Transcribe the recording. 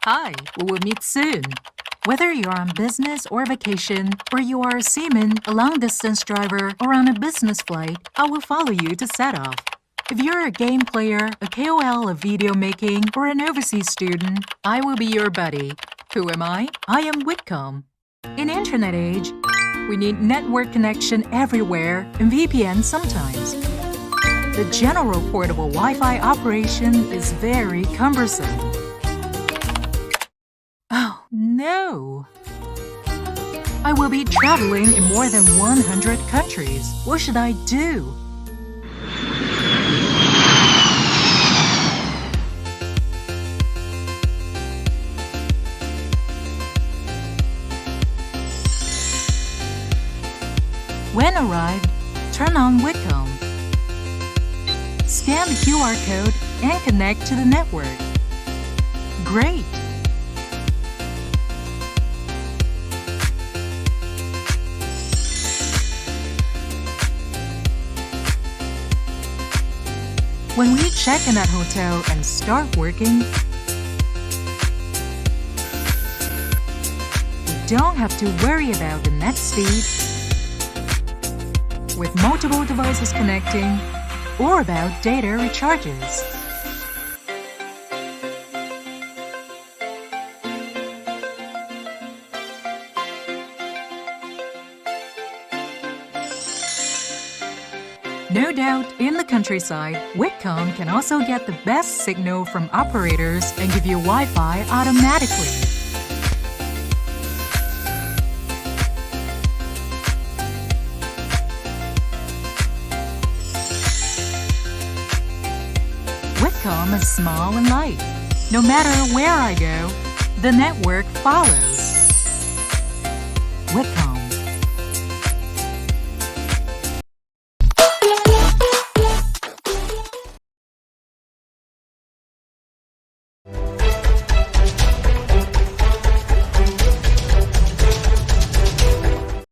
Hi, we will meet soon. Whether you're on business or vacation, or you are a seaman, a long-distance driver, or on a business flight, I will follow you to set off. If you're a game player, a KOL of video making, or an overseas student, I will be your buddy. Who am I? I am WICOMM. In internet age, we need network connection everywhere and VPN sometimes. The general portable Wi-Fi operation is very cumbersome. Oh, no! I will be traveling in more than 100 countries. What should I do? When arrived, turn on WICOMM. Scan the QR code and connect to the network. Great! When we check in at hotel and start working, we don't have to worry about the net speed, with multiple devices connecting, or about data recharges. No doubt, in the countryside, WICOMM can also get the best signal from operators and give you Wi-Fi automatically. WICOMM is small and light. No matter where I go, the network follows. WICOMM.